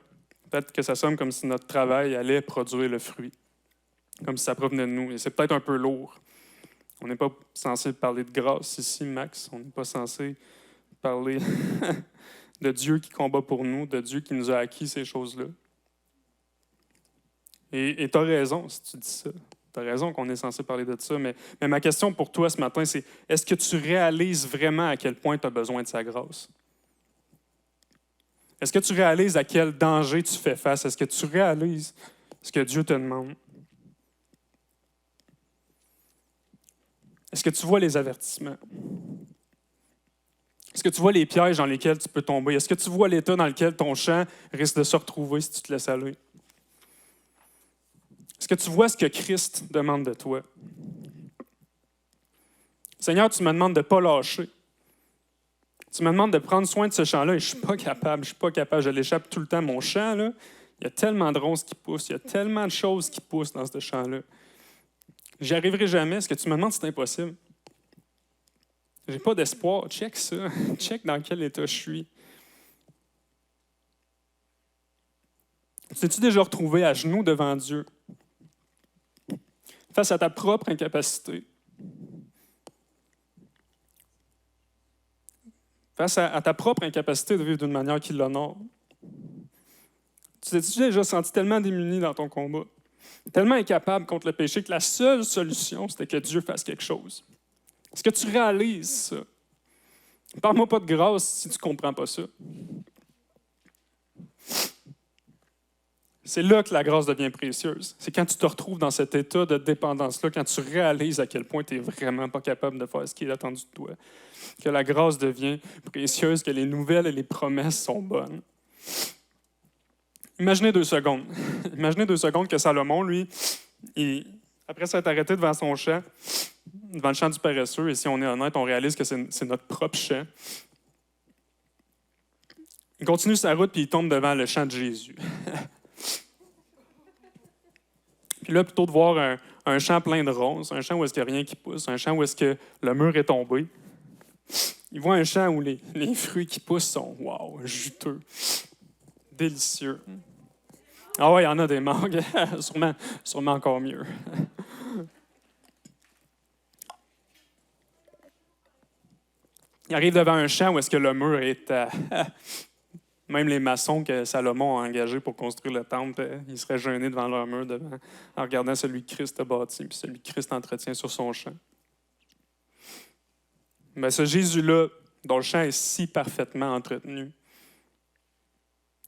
Peut-être que ça sonne comme si notre travail allait produire le fruit, comme si ça provenait de nous. Et c'est peut-être un peu lourd. On n'est pas censé parler de grâce ici, Max. On n'est pas censé parler de Dieu qui combat pour nous, de Dieu qui nous a acquis ces choses-là. Et tu as raison si tu dis ça. Tu as raison qu'on est censé parler de ça. Mais ma question pour toi ce matin, c'est est-ce que tu réalises vraiment à quel point tu as besoin de sa grâce? Est-ce que tu réalises à quel danger tu fais face? Est-ce que tu réalises ce que Dieu te demande? Est-ce que tu vois les avertissements? Est-ce que tu vois les pièges dans lesquels tu peux tomber? Est-ce que tu vois l'état dans lequel ton champ risque de se retrouver si tu te laisses aller? Est-ce que tu vois ce que Christ demande de toi? Seigneur, tu me demandes de ne pas lâcher. Tu me demandes de prendre soin de ce champ-là et je ne suis pas capable. Je l'échappe tout le temps. Mon champ, là, il y a tellement de ronces qui poussent, il y a tellement de choses qui poussent dans ce champ-là. J'y arriverai jamais. Ce que tu me demandes, c'est impossible. J'ai pas d'espoir. Check ça. Check dans quel état je suis. T'es-tu déjà retrouvé à genoux devant Dieu? Face à ta propre incapacité. Face à ta propre incapacité de vivre d'une manière qui l'honore. Tu t'es-tu déjà senti tellement démuni dans ton combat, tellement incapable contre le péché que la seule solution, c'était que Dieu fasse quelque chose? Est-ce que tu réalises ça? Parle-moi pas de grâce si tu ne comprends pas ça. C'est là que la grâce devient précieuse. C'est quand tu te retrouves dans cet état de dépendance-là, quand tu réalises à quel point tu n'es vraiment pas capable de faire ce qui est attendu de toi, que la grâce devient précieuse, que les nouvelles et les promesses sont bonnes. Imaginez 2 secondes. Imaginez 2 secondes que Salomon, lui, après s'être arrêté devant son champ, devant le champ du paresseux, et si on est honnête, on réalise que c'est notre propre champ. Il continue sa route, puis il tombe devant le champ de Jésus. Puis là, plutôt de voir un champ plein de ronces, un champ où est-ce qu'il n'y a rien qui pousse, un champ où est-ce que le mur est tombé, il voit un champ où les fruits qui poussent sont, wow, juteux, délicieux. Ah ouais, il y en a des mangues, sûrement encore mieux. Il arrive devant un champ où est-ce que le mur est même les maçons que Salomon a engagés pour construire le temple, ils seraient gênés devant leur mur en regardant celui que Christ a bâti puis celui que Christ entretient sur son champ. Mais ce Jésus-là, dont le champ est si parfaitement entretenu,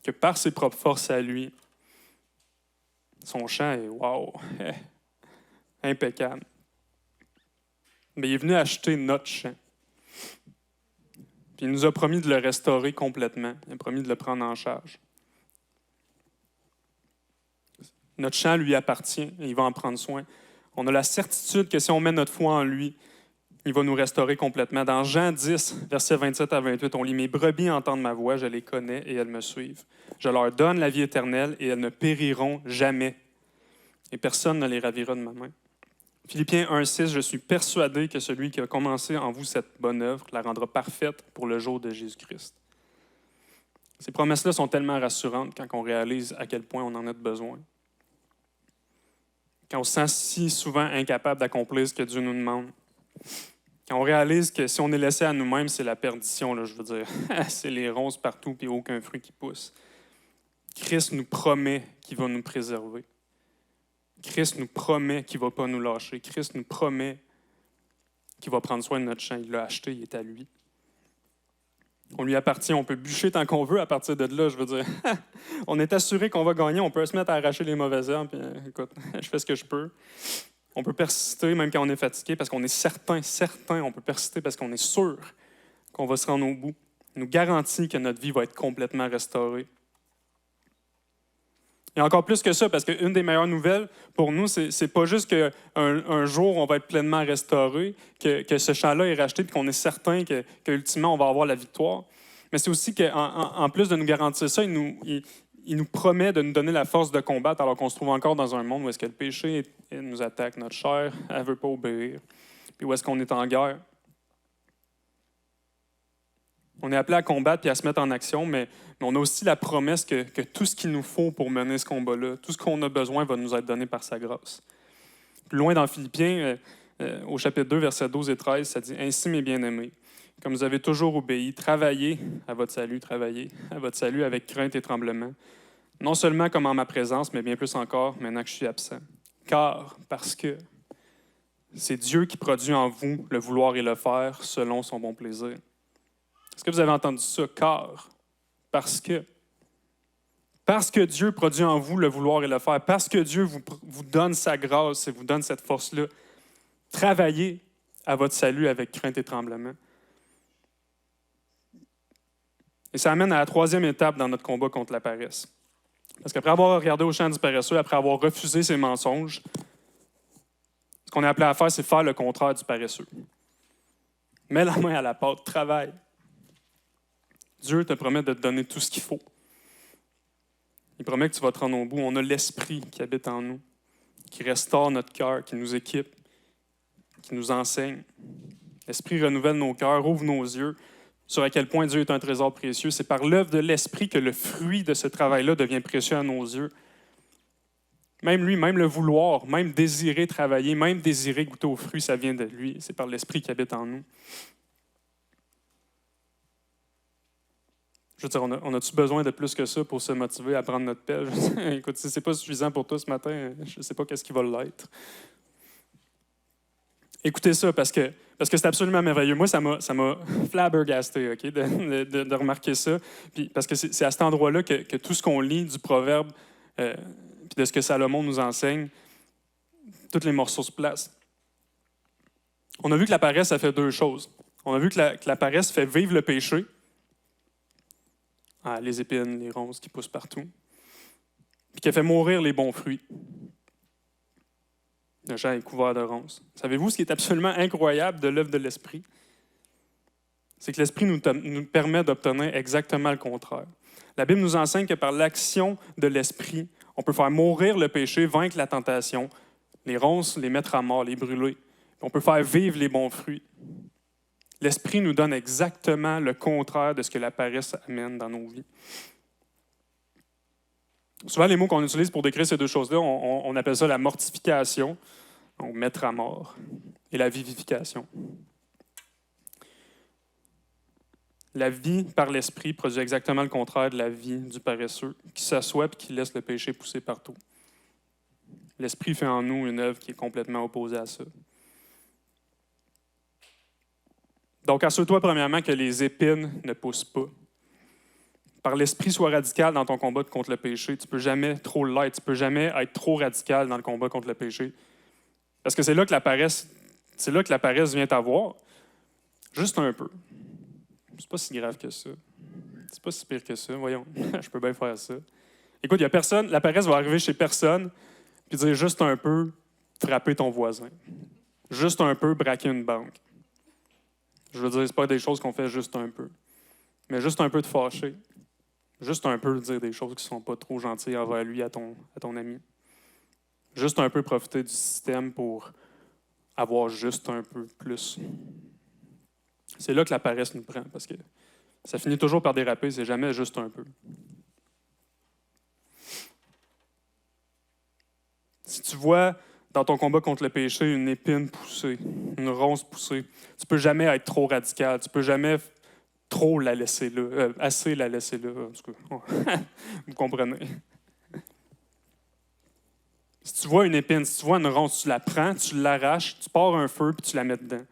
que par ses propres forces à lui, son champ est, wow, impeccable. Mais il est venu acheter notre champ. Puis il nous a promis de le restaurer complètement. Il a promis de le prendre en charge. Notre champ lui appartient et il va en prendre soin. On a la certitude que si on met notre foi en lui, il va nous restaurer complètement. Dans Jean 10, versets 27 à 28, on lit « Mes brebis entendent ma voix, je les connais et elles me suivent. Je leur donne la vie éternelle et elles ne périront jamais. Et personne ne les ravira de ma main. » Philippiens 1,6, je suis persuadé que celui qui a commencé en vous cette bonne œuvre la rendra parfaite pour le jour de Jésus-Christ. Ces promesses-là sont tellement rassurantes quand on réalise à quel point on en a besoin. Quand on se sent si souvent incapable d'accomplir ce que Dieu nous demande. Quand on réalise que si on est laissé à nous-mêmes, c'est la perdition, là, je veux dire. C'est les ronces partout et aucun fruit qui pousse. Christ nous promet qu'il va nous préserver. Christ nous promet qu'il ne va pas nous lâcher. Christ nous promet qu'il va prendre soin de notre champ. Il l'a acheté, il est à lui. On lui appartient, on peut bûcher tant qu'on veut à partir de là, je veux dire. On est assuré qu'on va gagner, on peut se mettre à arracher les mauvaises herbes, puis écoute, je fais ce que je peux. On peut persister même quand on est fatigué, parce qu'on est certain, on peut persister parce qu'on est sûr qu'on va se rendre au bout. Il nous garantit que notre vie va être complètement restaurée. Et encore plus que ça, parce qu'une des meilleures nouvelles pour nous, c'est pas juste qu'un jour, on va être pleinement restauré, que ce champ-là est racheté, puis qu'on est certain qu'ultimement, on va avoir la victoire. Mais c'est aussi qu'en plus de nous garantir ça, il nous promet de nous donner la force de combattre, alors qu'on se trouve encore dans un monde où est-ce que le péché nous attaque, notre chair, elle ne veut pas obéir, puis où est-ce qu'on est en guerre. On est appelé à combattre et à se mettre en action, mais on a aussi la promesse que tout ce qu'il nous faut pour mener ce combat-là, tout ce qu'on a besoin va nous être donné par sa grâce. Plus loin dans Philippiens, au chapitre 2, versets 12 et 13, ça dit « Ainsi, mes bien-aimés, comme vous avez toujours obéi, travaillez à votre salut avec crainte et tremblement, non seulement comme en ma présence, mais bien plus encore maintenant que je suis absent. Parce que c'est Dieu qui produit en vous le vouloir et le faire selon son bon plaisir. » Est-ce que vous avez entendu ça? Parce que Dieu produit en vous le vouloir et le faire, parce que Dieu vous donne sa grâce et vous donne cette force-là, travaillez à votre salut avec crainte et tremblement. Et ça amène à la troisième étape dans notre combat contre la paresse. Parce qu'après avoir regardé au champ du paresseux, après avoir refusé ses mensonges, ce qu'on est appelé à faire, c'est faire le contraire du paresseux. Mets la main à la pâte, travaille. Dieu te promet de te donner tout ce qu'il faut. Il promet que tu vas te rendre au bout. On a l'Esprit qui habite en nous, qui restaure notre cœur, qui nous équipe, qui nous enseigne. L'Esprit renouvelle nos cœurs, ouvre nos yeux sur à quel point Dieu est un trésor précieux. C'est par l'œuvre de l'Esprit que le fruit de ce travail-là devient précieux à nos yeux. Même lui, même le vouloir, même désirer travailler, même désirer goûter aux fruits, ça vient de lui. C'est par l'Esprit qui habite en nous. Je veux dire, on a-tu besoin de plus que ça pour se motiver à prendre notre pelle? Écoute, si ce n'est pas suffisant pour toi ce matin, je ne sais pas qu'est-ce qui va l'être. Écoutez ça, parce que c'est absolument merveilleux. Moi, ça m'a flabbergasté, OK, de remarquer ça. Puis, parce que c'est à cet endroit-là que tout ce qu'on lit du proverbe, puis de ce que Salomon nous enseigne, tous les morceaux se placent. On a vu que la paresse, ça fait deux choses. On a vu que la paresse fait vivre le péché. Les épines, les ronces qui poussent partout. Puis qu'elle fait mourir les bons fruits. Le champ est couvert de ronces. Savez-vous ce qui est absolument incroyable de l'œuvre de l'Esprit? C'est que l'Esprit nous permet d'obtenir exactement le contraire. La Bible nous enseigne que par l'action de l'Esprit, on peut faire mourir le péché, vaincre la tentation, les ronces, les mettre à mort, les brûler. On peut faire vivre les bons fruits. L'Esprit nous donne exactement le contraire de ce que la paresse amène dans nos vies. Souvent, les mots qu'on utilise pour décrire ces deux choses-là, on appelle ça la mortification, donc mettre à mort, et la vivification. La vie par l'Esprit produit exactement le contraire de la vie du paresseux, qui s'assoit et qui laisse le péché pousser partout. L'Esprit fait en nous une œuvre qui est complètement opposée à ça. Donc, assure-toi premièrement que les épines ne poussent pas. Par l'Esprit, sois radical dans ton combat contre le péché. Tu ne peux jamais trop l'être. Tu ne peux jamais être trop radical dans le combat contre le péché. Parce que c'est là que la paresse vient t'avoir. Juste un peu. C'est pas si grave que ça. C'est pas si pire que ça. Voyons, je peux bien faire ça. Écoute, il y a personne, la paresse va arriver chez personne puis dire juste un peu frapper ton voisin. Juste un peu braquer une banque. Je veux dire, c'est pas des choses qu'on fait juste un peu. Mais juste un peu de fâcher. Juste un peu dire des choses qui ne sont pas trop gentilles envers lui, à ton ami. Juste un peu profiter du système pour avoir juste un peu plus. C'est là que la paresse nous prend, parce que ça finit toujours par déraper, c'est jamais juste un peu. Si tu vois dans ton combat contre le péché une épine poussée, une ronce poussée, tu ne peux jamais être trop radical, tu ne peux jamais trop la laisser là, assez la laisser là, en tout cas. Vous comprenez. Si tu vois une épine, si tu vois une ronce, tu la prends, tu l'arraches, tu pars un feu puis tu la mets dedans.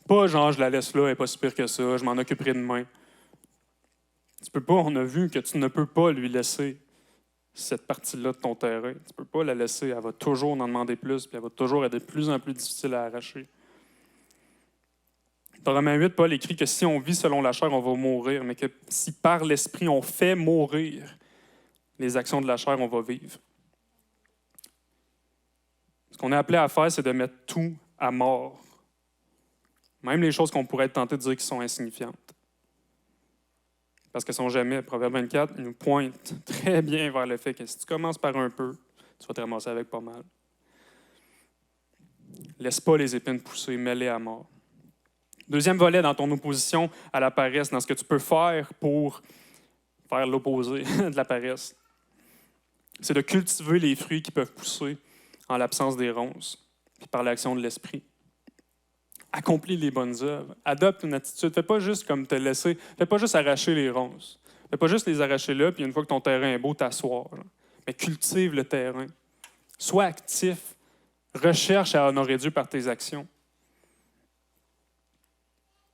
Pas genre je la laisse là, elle n'est pas si pire que ça, je m'en occuperai demain. Tu peux pas, on a vu que tu ne peux pas lui laisser cette partie-là de ton terrain. Tu ne peux pas la laisser, elle va toujours en demander plus, puis elle va toujours être de plus en plus difficile à arracher. Dans Romains 8, Paul écrit que si on vit selon la chair, on va mourir, mais que si par l'Esprit on fait mourir les actions de la chair, on va vivre. Ce qu'on est appelé à faire, c'est de mettre tout à mort. Même les choses qu'on pourrait être tenté de dire qui sont insignifiantes. Parce que sont jamais, Proverbe 24, il nous pointe très bien vers le fait que si tu commences par un peu, tu vas te ramasser avec pas mal. Laisse pas les épines pousser, mets-les à mort. Deuxième volet dans ton opposition à la paresse, dans ce que tu peux faire pour faire l'opposé de la paresse, c'est de cultiver les fruits qui peuvent pousser en l'absence des ronces. puis par l'action de l'Esprit. Accomplis les bonnes œuvres. Adopte une attitude. Fais pas juste comme te laisser. Fais pas juste arracher les ronces. Fais pas juste les arracher là, puis une fois que ton terrain est beau, t'asseoir. Mais cultive le terrain. Sois actif. Recherche à honorer Dieu par tes actions.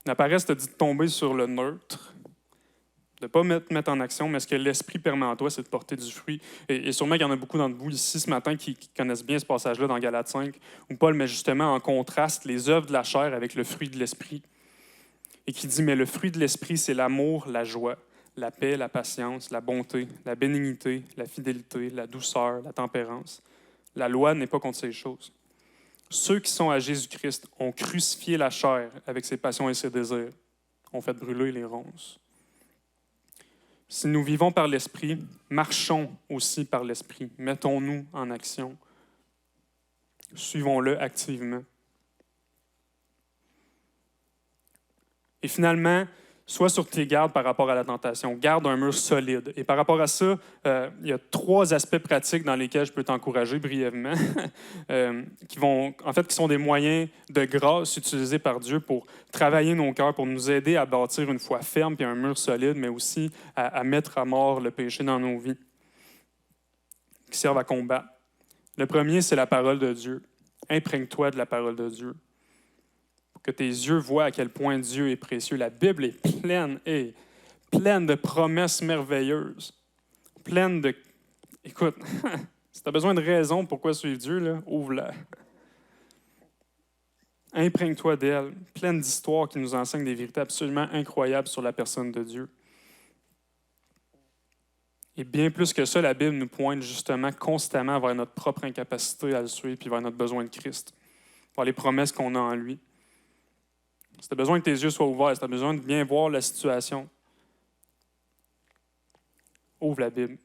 La paresse te dit de tomber sur le neutre, de ne pas mettre en action, mais ce que l'Esprit permet en toi, c'est de porter du fruit. Et sûrement qu'il y en a beaucoup d'entre vous ici ce matin qui connaissent bien ce passage-là dans Galates 5, où Paul met justement en contraste les œuvres de la chair avec le fruit de l'Esprit. Et qui dit, mais le fruit de l'Esprit, c'est l'amour, la joie, la paix, la patience, la bonté, la bénignité, la fidélité, la douceur, la tempérance. La loi n'est pas contre ces choses. Ceux qui sont à Jésus-Christ ont crucifié la chair avec ses passions et ses désirs, ont fait brûler les ronces. Si nous vivons par l'Esprit, marchons aussi par l'Esprit. Mettons-nous en action. Suivons-le activement. Et finalement, sois sur tes gardes par rapport à la tentation. Garde un mur solide. Et par rapport à ça, il y a 3 aspects pratiques dans lesquels je peux t'encourager brièvement, qui sont des moyens de grâce utilisés par Dieu pour travailler nos cœurs, pour nous aider à bâtir une foi ferme et un mur solide, mais aussi à mettre à mort le péché dans nos vies, qui servent à combattre. Le premier, c'est la parole de Dieu. Imprègne-toi de la parole de Dieu. Que tes yeux voient à quel point Dieu est précieux. La Bible est pleine de promesses merveilleuses. Pleine de... Écoute, si tu as besoin de raisons pourquoi suivre Dieu, là, ouvre-la. Imprègne-toi d'elle. Pleine d'histoires qui nous enseignent des vérités absolument incroyables sur la personne de Dieu. Et bien plus que ça, la Bible nous pointe justement constamment vers notre propre incapacité à le suivre puis vers notre besoin de Christ, vers les promesses qu'on a en lui. Si tu as besoin que tes yeux soient ouverts, si tu as besoin de bien voir la situation, ouvre la Bible.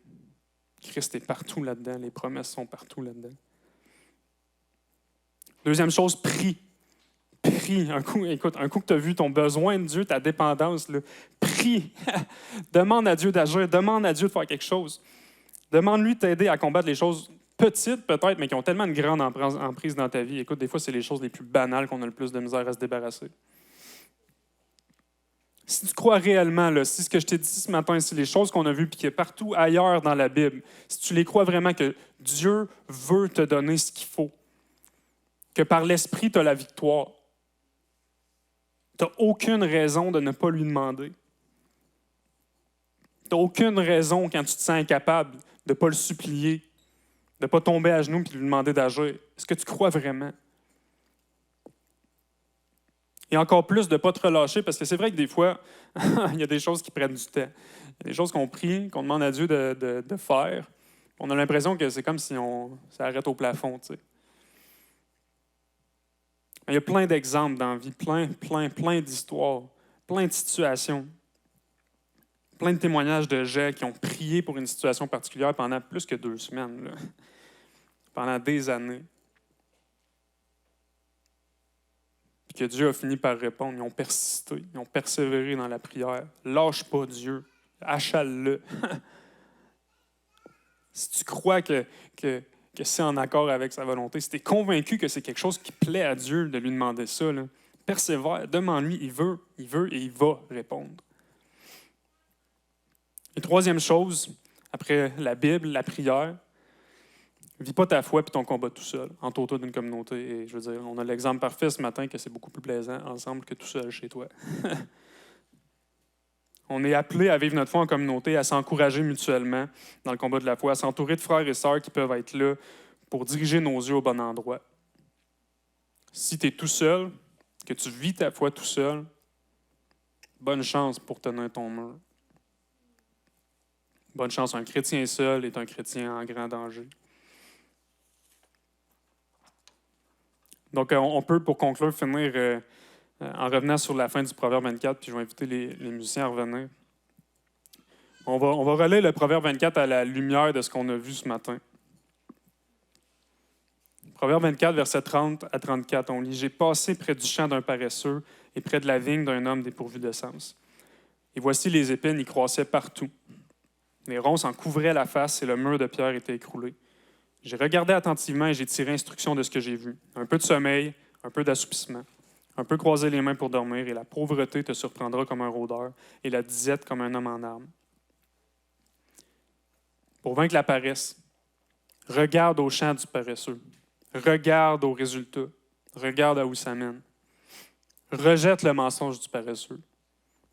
Christ est partout là-dedans. Les promesses sont partout là-dedans. Deuxième chose, prie. Prie. Un coup que tu as vu ton besoin de Dieu, ta dépendance, là, prie. Demande à Dieu d'agir. Demande à Dieu de faire quelque chose. Demande-lui de t'aider à combattre les choses petites peut-être, mais qui ont tellement une grande emprise dans ta vie. Écoute, des fois, c'est les choses les plus banales qu'on a le plus de misère à se débarrasser. Si tu crois réellement, là, si ce que je t'ai dit ce matin, c'est les choses qu'on a vues et qui est partout ailleurs dans la Bible, si tu les crois vraiment que Dieu veut te donner ce qu'il faut, que par l'Esprit, tu as la victoire, tu n'as aucune raison de ne pas lui demander. Tu n'as aucune raison, quand tu te sens incapable, de ne pas le supplier, de ne pas tomber à genoux et lui demander d'agir. Est-ce que tu crois vraiment? Et encore plus de ne pas te relâcher, parce que c'est vrai que des fois, il y a des choses qui prennent du temps. Il y a des choses qu'on prie, qu'on demande à Dieu de faire. On a l'impression que c'est comme si ça arrête au plafond. Tu sais. Il y a plein d'exemples dans la vie, plein d'histoires, plein de situations, plein de témoignages de gens qui ont prié pour une situation particulière pendant plus que 2 semaines, là. Pendant des années. Que Dieu a fini par répondre. Ils ont persisté, ils ont persévéré dans la prière. Lâche pas Dieu, achale-le. Si tu crois que c'est en accord avec sa volonté, si tu es convaincu que c'est quelque chose qui plaît à Dieu de lui demander ça, là, persévère, demande-lui, il veut et il va répondre. Et troisième chose, après la Bible, la prière, vis pas ta foi et ton combat tout seul. Entoure-toi d'une communauté. Et je veux dire, on a l'exemple parfait ce matin que c'est beaucoup plus plaisant ensemble que tout seul chez toi. On est appelé à vivre notre foi en communauté, à s'encourager mutuellement dans le combat de la foi, à s'entourer de frères et sœurs qui peuvent être là pour diriger nos yeux au bon endroit. Si tu es tout seul, que tu vis ta foi tout seul, bonne chance pour tenir ton mur. Bonne chance, un chrétien seul est un chrétien en grand danger. Donc, on peut, pour conclure, finir en revenant sur la fin du Proverbe 24, puis je vais inviter les musiciens à revenir. On va relire le Proverbe 24 à la lumière de ce qu'on a vu ce matin. Proverbe 24, versets 30 à 34, on lit « J'ai passé près du champ d'un paresseux et près de la vigne d'un homme dépourvu de sens. Et voici les épines y croissaient partout. Les ronces en couvraient la face et le mur de pierre était écroulé. J'ai regardé attentivement et j'ai tiré instruction de ce que j'ai vu. Un peu de sommeil, un peu d'assoupissement, un peu croiser les mains pour dormir, et la pauvreté te surprendra comme un rôdeur, et la disette comme un homme en armes. Pour vaincre la paresse, regarde au champ du paresseux. Regarde aux résultats. Regarde à où ça mène. Rejette le mensonge du paresseux.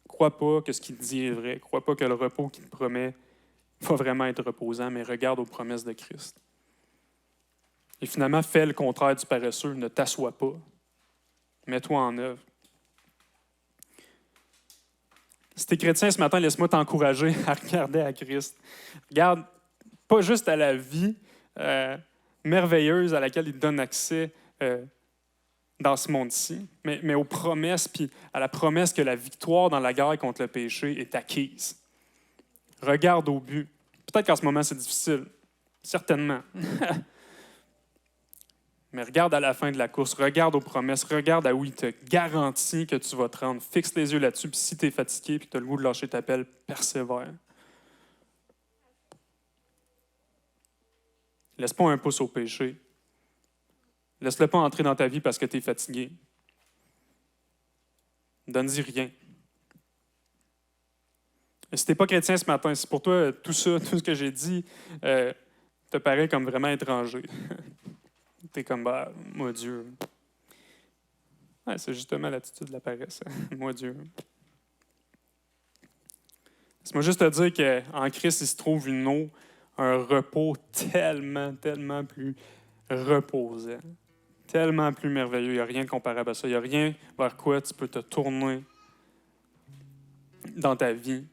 Crois pas que ce qu'il te dit est vrai. Crois pas que le repos qu'il te promet va vraiment être reposant, mais regarde aux promesses de Christ. Et finalement, fais le contraire du paresseux. Ne t'assois pas. Mets-toi en œuvre. Si tu es chrétien ce matin, laisse-moi t'encourager à regarder à Christ. Regarde pas juste à la vie merveilleuse à laquelle il te donne accès dans ce monde-ci, mais aux promesses, puis à la promesse que la victoire dans la guerre contre le péché est acquise. Regarde au but. Peut-être qu'en ce moment, c'est difficile. Certainement. Mais regarde à la fin de la course, regarde aux promesses, regarde à où il te garantit que tu vas te rendre. Fixe les yeux là-dessus, puis si tu es fatigué et que tu as le goût de lâcher ta pelle, persévère. Laisse pas un pouce au péché. Laisse-le pas entrer dans ta vie parce que tu es fatigué. Donne-y rien. Et si tu n'es pas chrétien ce matin, si pour toi tout ça, tout ce que j'ai dit, te paraît comme vraiment étranger. Tu es comme, bah, moi Dieu. Ouais, c'est justement l'attitude de la paresse. Moi Dieu. Laisse-moi juste te dire qu'en Christ, il se trouve une eau, un repos tellement, tellement plus reposant, tellement plus merveilleux. Il n'y a rien de comparable à ça. Il n'y a rien vers quoi tu peux te tourner dans ta vie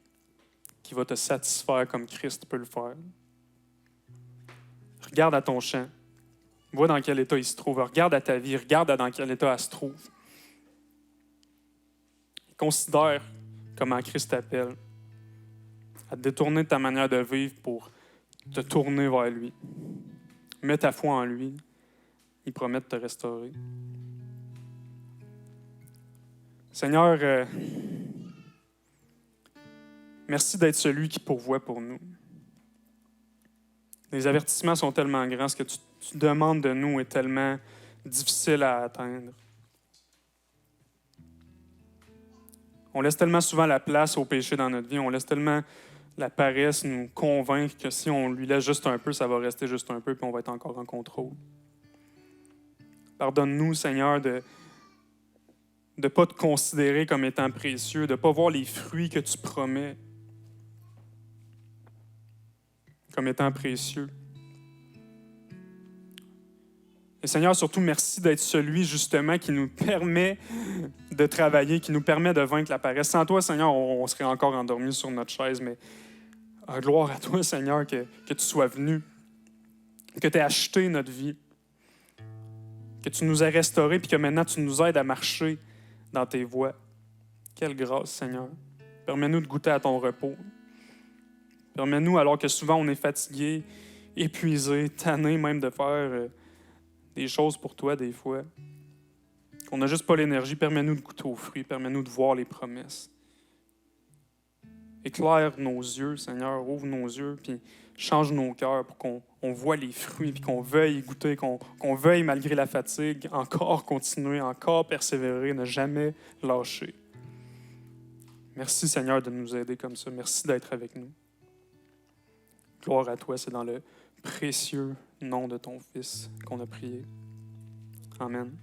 qui va te satisfaire comme Christ peut le faire. Regarde à ton champ. Vois dans quel état il se trouve. Regarde à ta vie. Regarde dans quel état elle se trouve. Considère comment Christ t'appelle à te détourner de ta manière de vivre pour te tourner vers lui. Mets ta foi en lui. Il promet de te restaurer. Seigneur, merci d'être celui qui pourvoit pour nous. Les avertissements sont tellement grands, ce que tu demandes de nous est tellement difficile à atteindre. On laisse tellement souvent la place au péché dans notre vie, on laisse tellement la paresse nous convaincre que si on lui laisse juste un peu, ça va rester juste un peu, puis on va être encore en contrôle. Pardonne-nous, Seigneur, de ne pas te considérer comme étant précieux, de ne pas voir les fruits que tu promets comme étant précieux. Et Seigneur, surtout, merci d'être celui, justement, qui nous permet de travailler, qui nous permet de vaincre la paresse. Sans toi, Seigneur, on serait encore endormi sur notre chaise, mais gloire à toi, Seigneur, que tu sois venu, que tu aies acheté notre vie, que tu nous aies restaurés, puis que maintenant tu nous aides à marcher dans tes voies. Quelle grâce, Seigneur. Permets-nous de goûter à ton repos. Permets-nous, alors que souvent on est fatigué, épuisé, tanné même de faire des choses pour toi des fois. On n'a juste pas l'énergie. Permets-nous de goûter aux fruits. Permets-nous de voir les promesses. Éclaire nos yeux, Seigneur. Ouvre nos yeux, puis change nos cœurs pour qu'on voit les fruits, puis qu'on veuille goûter, qu'on veuille, malgré la fatigue, encore continuer, encore persévérer, ne jamais lâcher. Merci, Seigneur, de nous aider comme ça. Merci d'être avec nous. Gloire à toi, c'est dans le précieux nom de ton Fils qu'on a prié. Amen.